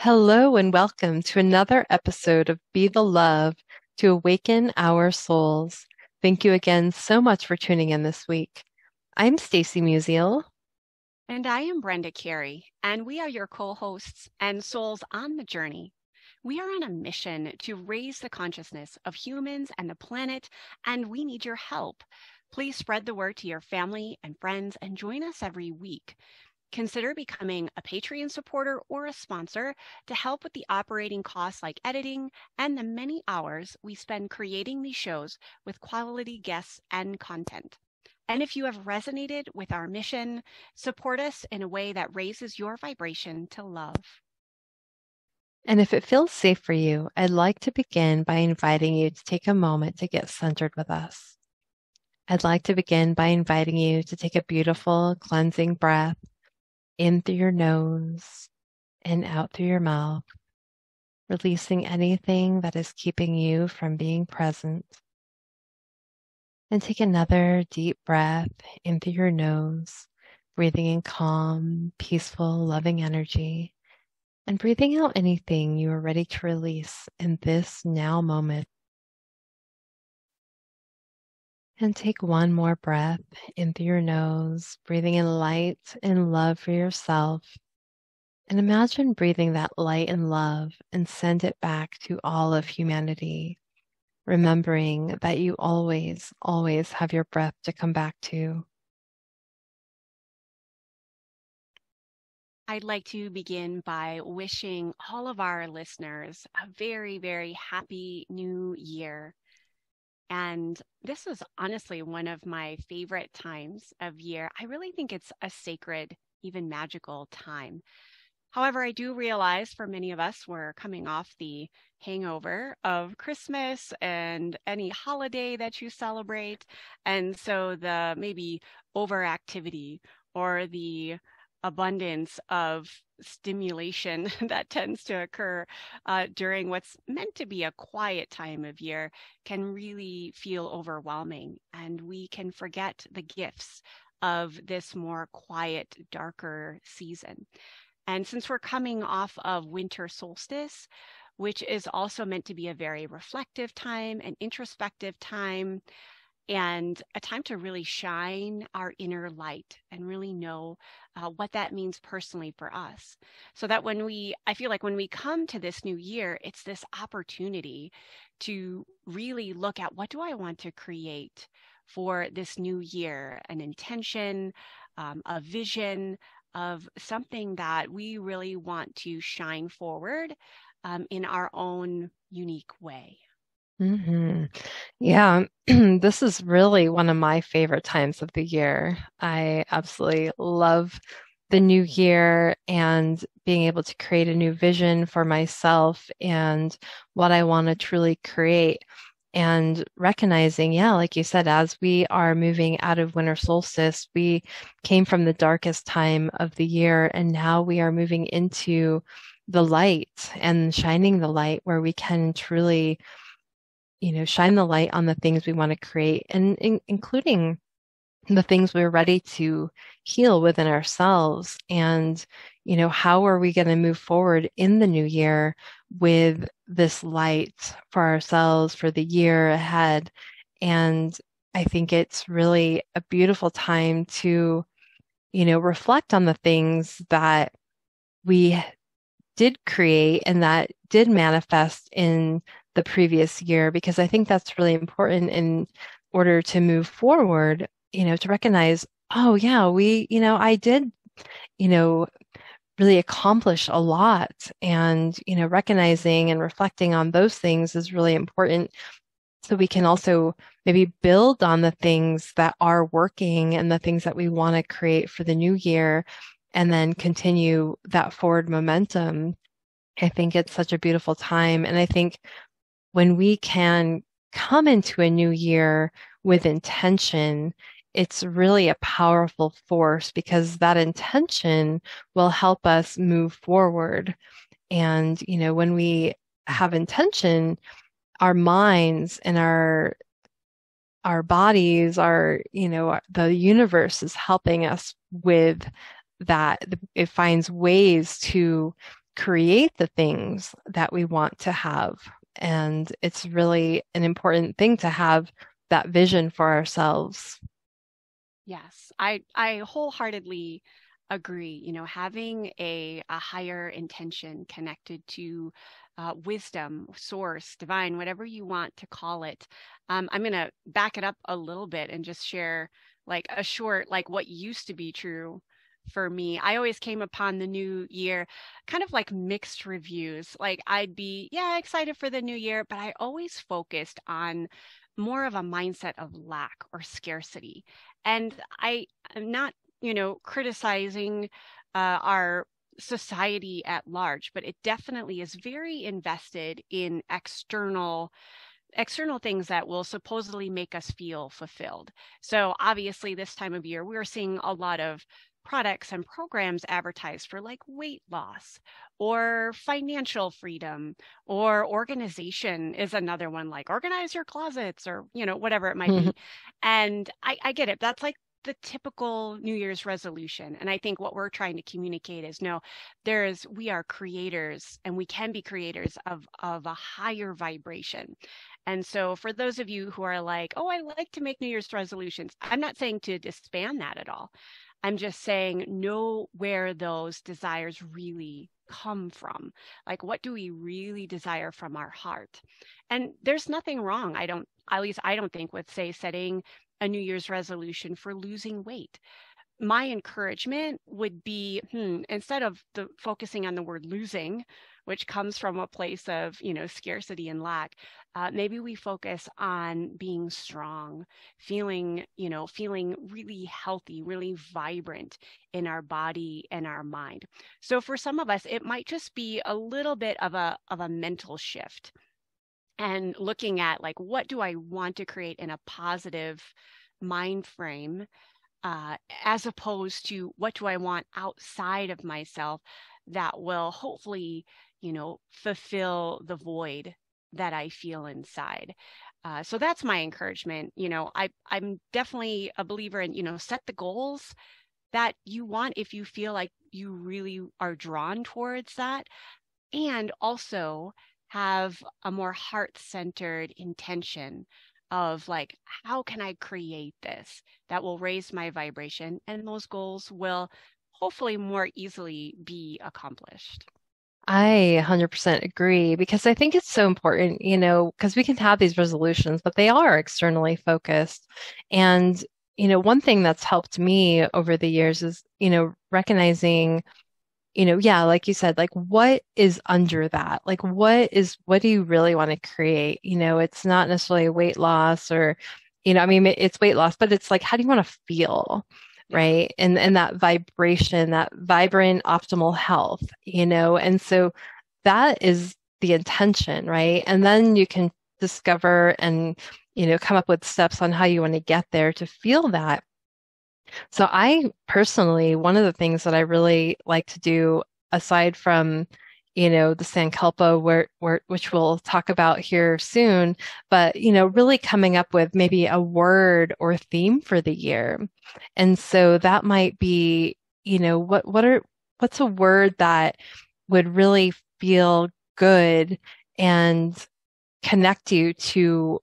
Hello and welcome to another episode of Be the Love to Awaken Our Souls. Thank you again so much for tuning in this week. I'm Stacy Musial. And I am Brenda Carey, and we are your co hosts and souls on the journey. We are on a mission to raise the consciousness of humans and the planet, and we need your help. Please spread the word to your family and friends and join us every week. Consider becoming a Patreon supporter or a sponsor to help with the operating costs like editing and the many hours we spend creating these shows with quality guests and content. And if you have resonated with our mission, support us in a way that raises your vibration to love. And if it feels safe for you, I'd like to begin by inviting you to take a moment to get centered with us. I'd like to begin by inviting you to take a beautiful cleansing breath in through your nose and out through your mouth, releasing anything that is keeping you from being present. And take another deep breath in through your nose, breathing in calm, peaceful, loving energy, and breathing out anything you are ready to release in this now moment. And take one more breath in through your nose, breathing in light and love for yourself. And imagine breathing that light and love and send it back to all of humanity, remembering that you always, always have your breath to come back to. I'd like to begin by wishing all of our listeners a very, very happy new year. And this is honestly one of my favorite times of year. I really think it's a sacred, even magical time. However, I do realize for many of us, we're coming off the hangover of Christmas and any holiday that you celebrate. And so the maybe overactivity or the abundance of stimulation that tends to occur during what's meant to be a quiet time of year can really feel overwhelming. And we can forget the gifts of this more quiet, darker season. And since we're coming off of winter solstice, which is also meant to be a very reflective time, an introspective time, and a time to really shine our inner light and really know what that means personally for us. So that I feel like when we come to this new year, it's this opportunity to really look at what do I want to create for this new year, an intention, a vision of something that we really want to shine forward in our own unique way. Hmm. Yeah, this is really one of my favorite times of the year. I absolutely love the new year and being able to create a new vision for myself and what I want to truly create. And recognizing, yeah, like you said, as we are moving out of winter solstice, we came from the darkest time of the year, and now we are moving into the light and shining the light where we can truly shine the light on the things we want to create and including the things we're ready to heal within ourselves. And, how are we going to move forward in the new year with this light for ourselves for the year ahead? And I think it's really a beautiful time to, reflect on the things that we did create and that did manifest in the previous year, because I think that's really important in order to move forward, to recognize, oh yeah, I did, you know, really accomplish a lot. And, recognizing and reflecting on those things is really important. So we can also maybe build on the things that are working and the things that we want to create for the new year and then continue that forward momentum. I think it's such a beautiful time. And I think when we can come into a new year with intention, it's really a powerful force because that intention will help us move forward. And, when we have intention, our minds and our bodies are, the universe is helping us with that. It finds ways to create the things that we want to have. And it's really an important thing to have that vision for ourselves. Yes, I wholeheartedly agree. You know, having a higher intention connected to wisdom, source, divine, whatever you want to call it. I'm going to back it up a little bit and just share like a short, like what used to be true for me. I always came upon the new year kind of like mixed reviews. Like I'd be, yeah, excited for the new year, but I always focused on more of a mindset of lack or scarcity. And I am not, criticizing our society at large, but it definitely is very invested in external things that will supposedly make us feel fulfilled. So obviously this time of year we're seeing a lot of products and programs advertised for like weight loss or financial freedom, or organization is another one, like organize your closets, or whatever it might be. And I get it, that's like the typical New Year's resolution. And I think what we're trying to communicate is no, we are creators, and we can be creators of a higher vibration. And so for those of you who are like, oh, I like to make New Year's resolutions, I'm not saying to disband that at all. I'm just saying know where those desires really come from. Like, what do we really desire from our heart? And there's nothing wrong. At least I don't think, with, say, setting a New Year's resolution for losing weight. My encouragement would be, instead of focusing on the word losing, which comes from a place of, scarcity and lack, maybe we focus on being strong, feeling really healthy, really vibrant in our body and our mind. So for some of us, it might just be a little bit of a mental shift, and looking at like, what do I want to create in a positive mind frame, as opposed to what do I want outside of myself that will hopefully, fulfill the void that I feel inside. So that's my encouragement. I'm definitely a believer in, set the goals that you want if you feel like you really are drawn towards that, and also have a more heart-centered intention of like, how can I create this that will raise my vibration, and those goals will hopefully more easily be accomplished. I 100% agree because I think it's so important, because we can have these resolutions, but they are externally focused. And, one thing that's helped me over the years is, recognizing, yeah, like you said, like what is under that? Like what do you really want to create? It's not necessarily weight loss or, I mean, it's weight loss, but it's like, how do you want to feel? Yeah. Right. And that vibration, that vibrant, optimal health, and so that is the intention, right? And then you can discover and, come up with steps on how you want to get there to feel that. So I personally, one of the things that I really like to do, aside from, the Sankalpa, which we'll talk about here soon, but, really coming up with maybe a word or theme for the year. And so that might be, what's a word that would really feel good and connect you to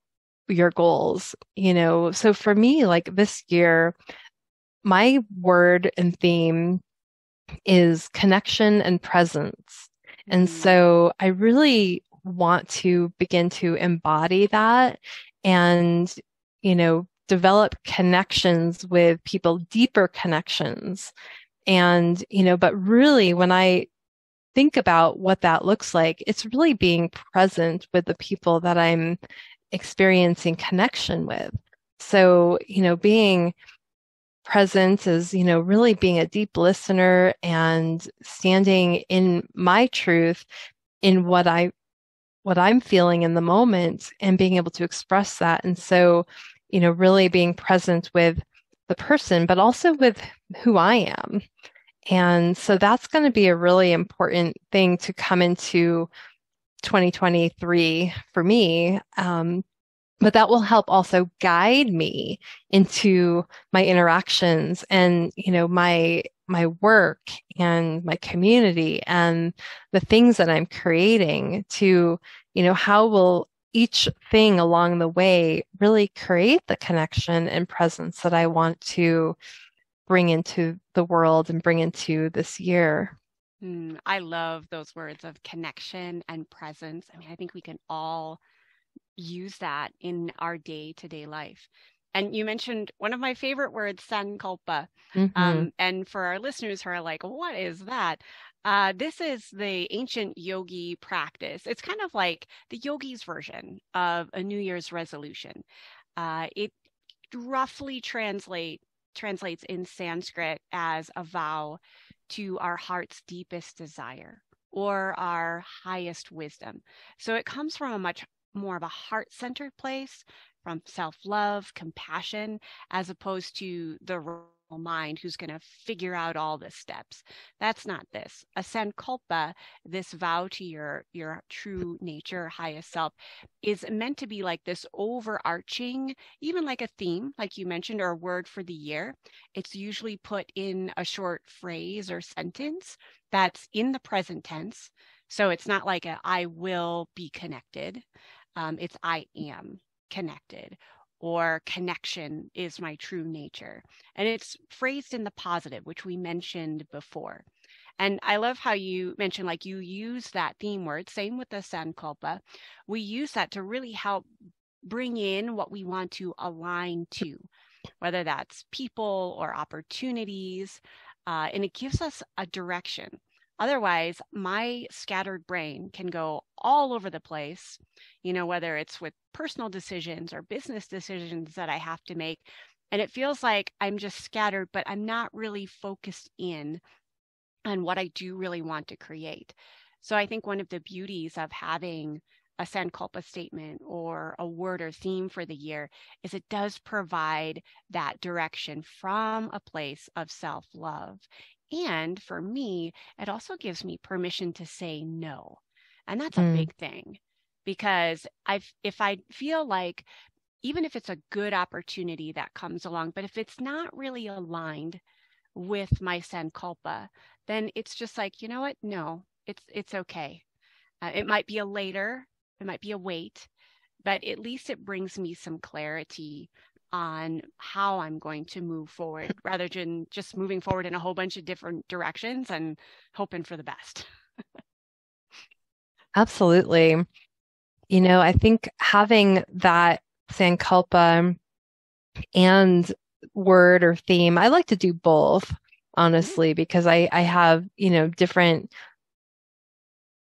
your goals, So for me, like this year, my word and theme is connection and presence. And Mm, so I really want to begin to embody that and, develop connections with people, deeper connections. And, but really when I think about what that looks like, it's really being present with the people that I'm experiencing connection with. So, being present is, really being a deep listener and standing in my truth in what I'm feeling in the moment and being able to express that. And so, really being present with the person, but also with who I am. And so that's going to be a really important thing to come into 2023 for me. But that will help also guide me into my interactions and, my my work and my community and the things that I'm creating to, how will each thing along the way really create the connection and presence that I want to bring into the world and bring into this year. I love those words of connection and presence. I mean, I think we can all use that in our day-to-day life. And you mentioned one of my favorite words, sankalpa. Hmm. And for our listeners who are like, what is that? This is the ancient yogi practice. It's kind of like the yogi's version of a New Year's resolution. It roughly translates in Sanskrit as a vow to our heart's deepest desire or our highest wisdom. So it comes from a much more of a heart-centered place, from self-love, compassion, as opposed to the mind who's going to figure out all the steps. That's not this. A sankalpa, this vow to your true nature, highest self, is meant to be like this overarching, even like a theme, like you mentioned, or a word for the year. It's usually put in a short phrase or sentence that's in the present tense. So it's not like a I will be connected. It's I am connected, or connection is my true nature. And it's phrased in the positive, which we mentioned before. And I love how you mentioned, like, you use that theme word, same with the sankalpa. We use that to really help bring in what we want to align to, whether that's people or opportunities. And it gives us a direction. Otherwise, my scattered brain can go all over the place, whether it's with personal decisions or business decisions that I have to make. And it feels like I'm just scattered, but I'm not really focused in on what I do really want to create. So I think one of the beauties of having a Sankalpa statement or a word or theme for the year is it does provide that direction from a place of self-love. And for me, it also gives me permission to say no. And that's a Mm. big thing because if I feel like even if it's a good opportunity that comes along, but if it's not really aligned with my sankalpa, then it's just like, you know what? No, it's okay. It might be a later, it might be a wait, but at least it brings me some clarity on how I'm going to move forward rather than just moving forward in a whole bunch of different directions and hoping for the best. Absolutely. I think having that Sankalpa and word or theme, I like to do both, Mhm. honestly, because I have, different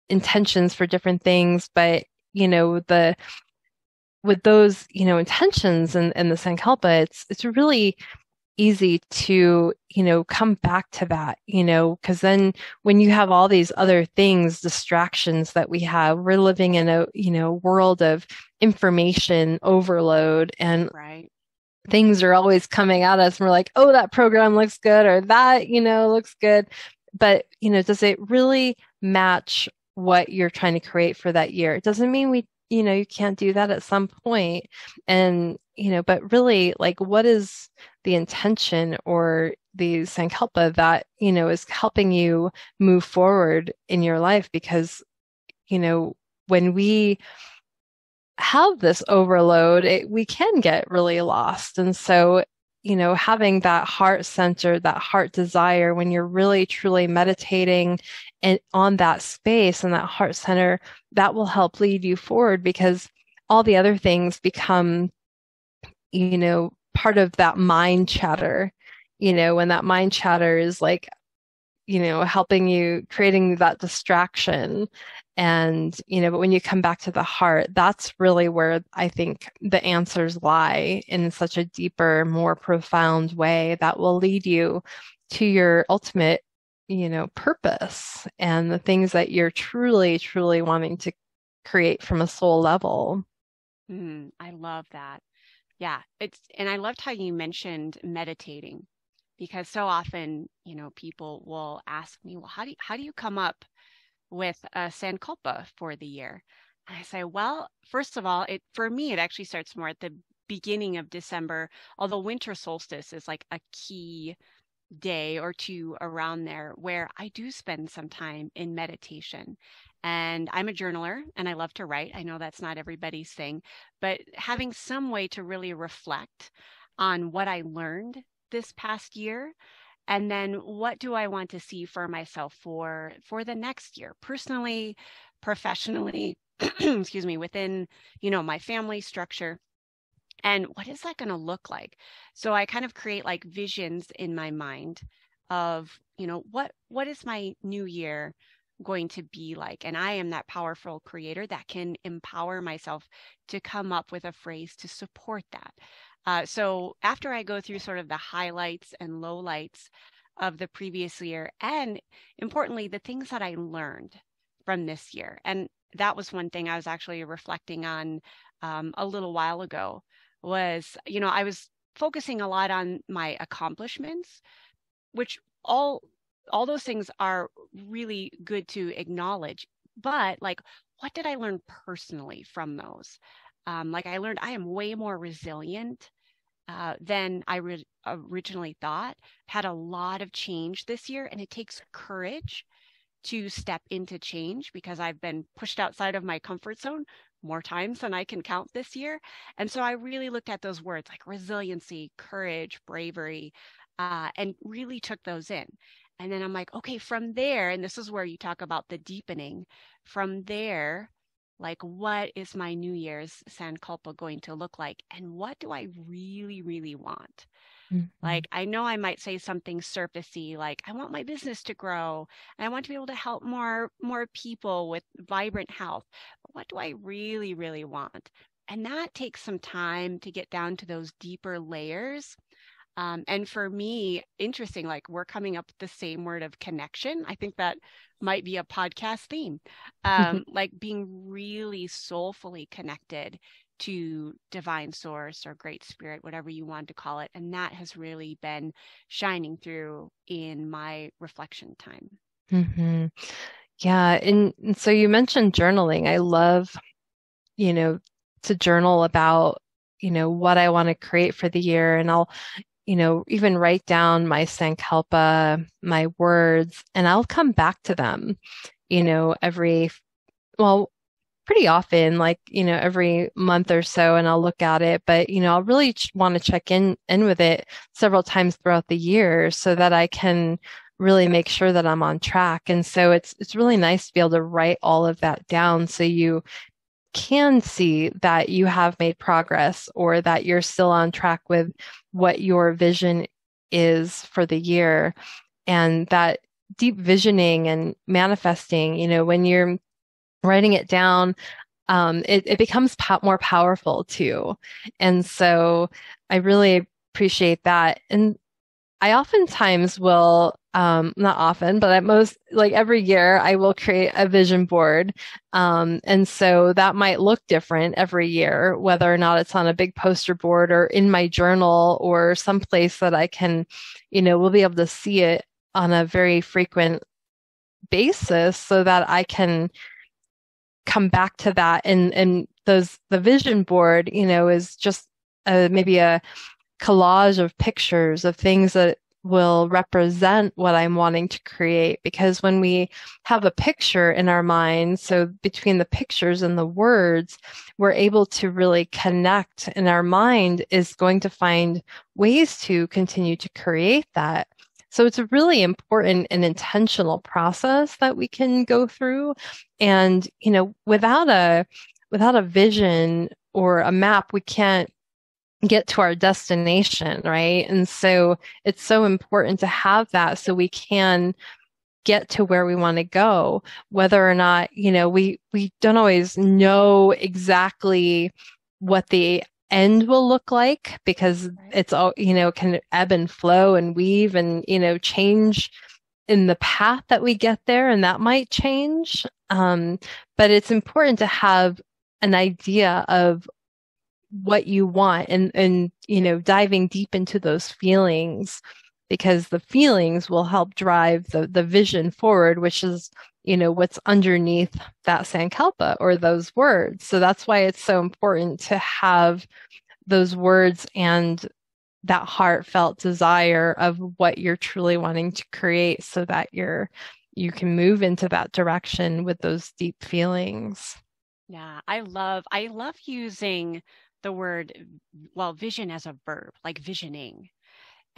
intentions for different things, but the with those, intentions and the Sankalpa, it's really easy to, come back to that, because then when you have all these other things, distractions that we have, we're living in a, world of information overload and Right. things are always coming at us and we're like, oh, that program looks good or that, looks good. But, does it really match what you're trying to create for that year? It doesn't mean you can't do that at some point. And, but really, like, what is the intention or the sankalpa that, is helping you move forward in your life? Because, when we have this overload, we can get really lost. And so, having that heart center, that heart desire, when you're really truly meditating and on that space and that heart center, that will help lead you forward because all the other things become, part of that mind chatter. When that mind chatter is like, helping you, creating that distraction. And, but when you come back to the heart, that's really where I think the answers lie in such a deeper, more profound way that will lead you to your ultimate, purpose and the things that you're truly, truly wanting to create from a soul level. I love that. Yeah, and I loved how you mentioned meditating because so often, people will ask me, well, how do you come up with a Sankalpa for the year? And I say, well, first of all, for me it actually starts more at the beginning of December, although winter solstice is like a key day or two around there where I do spend some time in meditation. And I'm a journaler and I love to write. I know that's not everybody's thing, but having some way to really reflect on what I learned this past year, and then what do I want to see for myself for the next year, personally, professionally, excuse me, within, my family structure. And what is that going to look like? So I kind of create like visions in my mind of, what is my new year going to be like? And I am that powerful creator that can empower myself to come up with a phrase to support that. So after I go through sort of the highlights and lowlights of the previous year, and importantly, the things that I learned from this year. And that was one thing I was actually reflecting on a little while ago was, I was focusing a lot on my accomplishments, which all those things are really good to acknowledge. But like, what did I learn personally from those? Like I learned I am way more resilient than I originally thought. Had a lot of change this year, and it takes courage to step into change because I've been pushed outside of my comfort zone more times than I can count this year. And so I really looked at those words like resiliency, courage, bravery, and really took those in. And then I'm like, okay, from there, and this is where you talk about the deepening, from there, like what is my New Year's Sankalpa going to look like? And what do I really, really want? Mhm. Like, I know I might say something surfacey, like I want my business to grow and I want to be able to help more people with vibrant health. But what do I really, really want? And that takes some time to get down to those deeper layers. And for me, interesting, like we're coming up with the same word of connection. I think that might be a podcast theme. Like being really soulfully connected to divine source or great spirit, whatever you want to call it. And that has really been shining through in my reflection time. Mhm. Yeah, and so you mentioned journaling. I love, you know, to journal about, what I want to create for the year. And I'll, even write down my Sankalpa, my words, and I'll come back to them, well, pretty often, like, every month or so, and I'll look at it. But, I'll really want to check in with it several times throughout the year so that I can really make sure that I'm on track. And so it's really nice to be able to write all of that down so you can see that you have made progress or that you're still on track with what your vision is for the year. And that deep visioning and manifesting, when you're writing it down, it becomes more powerful too. And so I really appreciate that. And I oftentimes will, not often, but at most, like every year, I will create a vision board. And so that might look different every year, whether or not it's on a big poster board or in my journal or someplace that I can, we'll be able to see it on a very frequent basis so that I can come back to that. And the vision board, is just maybe a collage of pictures of things that will represent what I'm wanting to create. Because when we have a picture in our mind, so between the pictures and the words, we're able to really connect, and our mind is going to find ways to continue to create that. So it's a really important and intentional process that we can go through. And, without a vision or a map, we can't get to our destination, right? And so it's so important to have that so we can get to where we want to go, whether or not, we don't always know exactly what the end will look like because it's all, can ebb and flow and weave and, change in the path that we get there, and that might change. But it's important to have an idea of what you want and diving deep into those feelings because the feelings will help drive the vision forward, which is what's underneath that sankalpa or those words. So that's why it's so important to have those words and that heartfelt desire of what you're truly wanting to create so that you can move into that direction with those deep feelings. Yeah, I love using the word, well, vision as a verb, like visioning.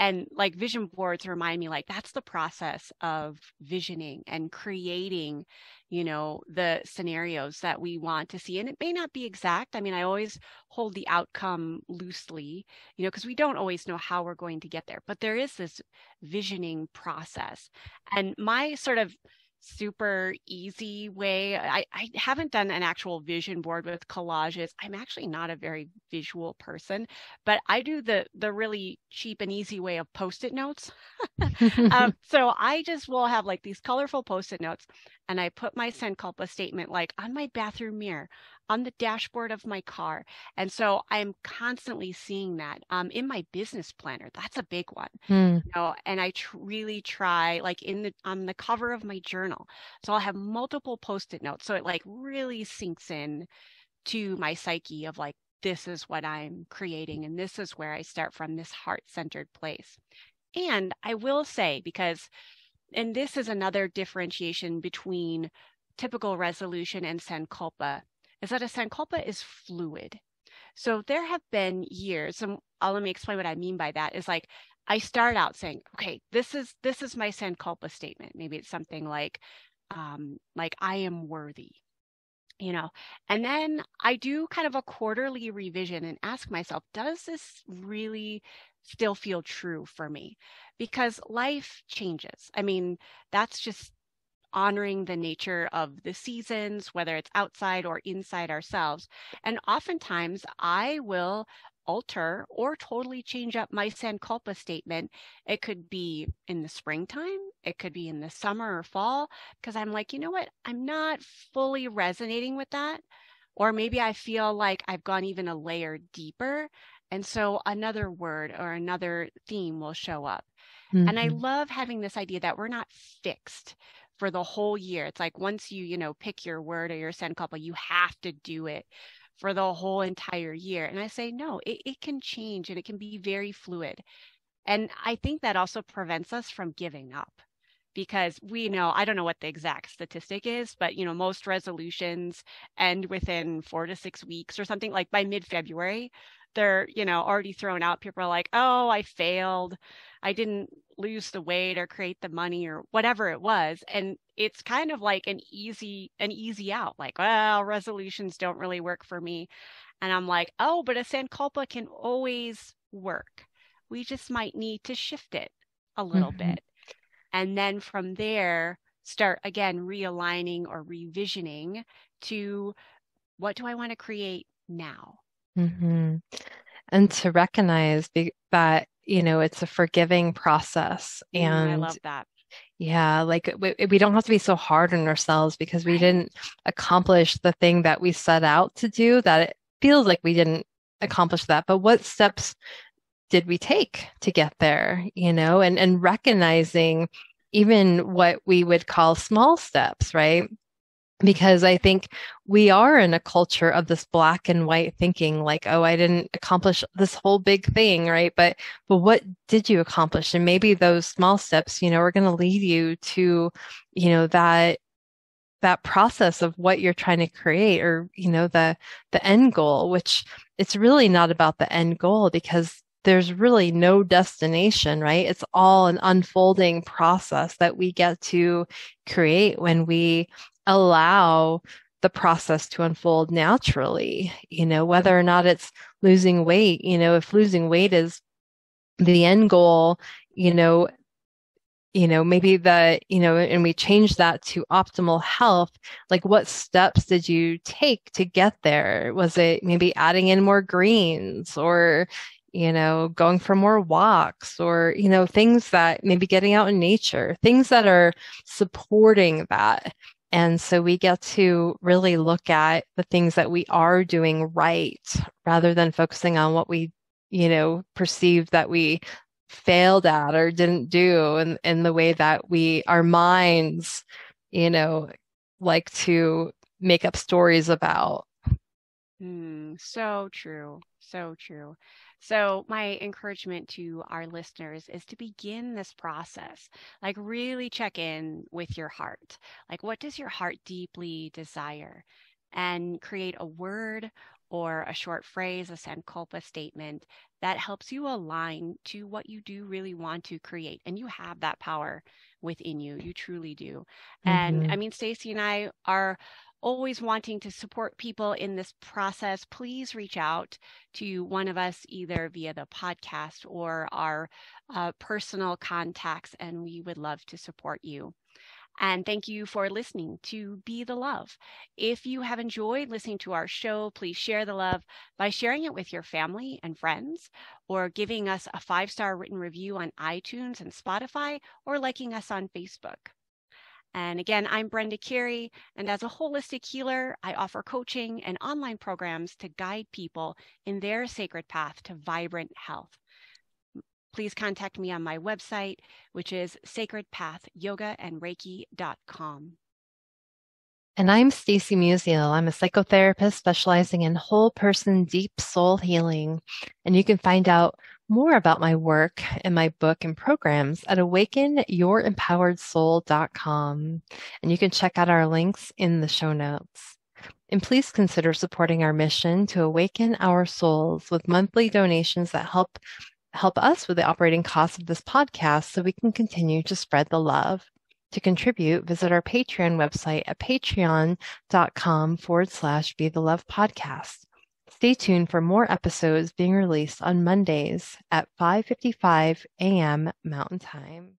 And like vision boards remind me like that's the process of visioning and creating, the scenarios that we want to see. And it may not be exact. I mean, I always hold the outcome loosely, because we don't always know how we're going to get there. But there is this visioning process. And my sort of super easy way, I haven't done an actual vision board with collages. I'm actually not a very visual person, but I do the really cheap and easy way of post-it notes. So I just will have like these colorful post-it notes, and I put my Senculpa statement like on my bathroom mirror, on the dashboard of my car. And so I'm constantly seeing that in my business planner. That's a big one. Mm, And I really try like on the cover of my journal. So I'll have multiple post-it notes. So it like really sinks in to my psyche of like, this is what I'm creating, and this is where I start from, this heart-centered place. And I will say, and this is another differentiation between typical resolution and Sankalpa, is that a Sankalpa is fluid. So there have been years, and let me explain what I mean by that, is like I start out saying, okay, this is my Sankalpa statement. Maybe it's something like I am worthy, you know. And then I do kind of a quarterly revision and ask myself, does this really still feel true for me? Because life changes. I mean, that's just honoring the nature of the seasons, whether it's outside or inside ourselves. And oftentimes I will alter or totally change up my Sankalpa statement. It could be in the springtime, it could be in the summer or fall, because I'm like, you know what? I'm not fully resonating with that. Or maybe I feel like I've gone even a layer deeper. And so another word or another theme will show up. And I mhm, love having this idea that we're not fixed for the whole year. It's like once you pick your word or your Sankalpa, you have to do it for the whole entire year. And I say, no, it can change and it can be very fluid. And I think that also prevents us from giving up because we know, I don't know what the exact statistic is, but most resolutions end within 4 to 6 weeks or something. Like by mid-February, they're, already thrown out. People are like, oh, I failed. I didn't lose the weight or create the money or whatever it was. And it's kind of like an easy out, like, well, resolutions don't really work for me. And I'm like, oh, but a Sankalpa can always work. We just might need to shift it a little mhm, bit. And then from there, start again realigning or revisioning to what do I want to create now? mhm. And to recognize that, it's a forgiving process. I And love that. yeah, like we don't have to be so hard on ourselves because we Right. didn't accomplish the thing that we set out to do, that it feels like we didn't accomplish that. But what steps did we take to get there, and recognizing even what we would call small steps, right? Because I think we are in a culture of this black and white thinking, like, oh, I didn't accomplish this whole big thing, right? But what did you accomplish? And maybe those small steps, are going to lead you to, that process of what you're trying to create, or the end goal, which it's really not about the end goal because there's really no destination, right? It's all an unfolding process that we get to create when we allow the process to unfold naturally, whether or not it's losing weight, if losing weight is the end goal, you know, maybe and we change that to optimal health. Like, what steps did you take to get there? Was it maybe adding in more greens, or, going for more walks, or, things that maybe getting out in nature, things that are supporting that. And so we get to really look at the things that we are doing right rather than focusing on what we, perceive that we failed at or didn't do, in the way that our minds, you know, like to make up stories about. So true. So true. So, my encouragement to our listeners is to begin this process. Like, really check in with your heart. Like, what does your heart deeply desire? And create a word or a short phrase, a sankalpa statement that helps you align to what you do really want to create. And you have that power within you. You truly do. And Mm-hmm. I mean, Stacy and I are always wanting to support people in this process. Please reach out to one of us either via the podcast or our personal contacts, and we would love to support you. And thank you for listening to Be the Love. If you have enjoyed listening to our show, please share the love by sharing it with your family and friends, or giving us a 5-star written review on iTunes and Spotify, or liking us on Facebook. And again, I'm Brenda Carey, and as a holistic healer, I offer coaching and online programs to guide people in their sacred path to vibrant health. Please contact me on my website, which is sacredpathyogaandreiki.com. And I'm Stacy Musial. I'm a psychotherapist specializing in whole person deep soul healing. And you can find out more about my work and my book and programs at awakenyourempoweredsoul.com. And you can check out our links in the show notes. And please consider supporting our mission to awaken our souls with monthly donations that help us with the operating costs of this podcast so we can continue to spread the love. To contribute, visit our Patreon website at patreon.com/Be the Love Podcast. Stay tuned for more episodes being released on Mondays at 5:55 a.m. Mountain Time.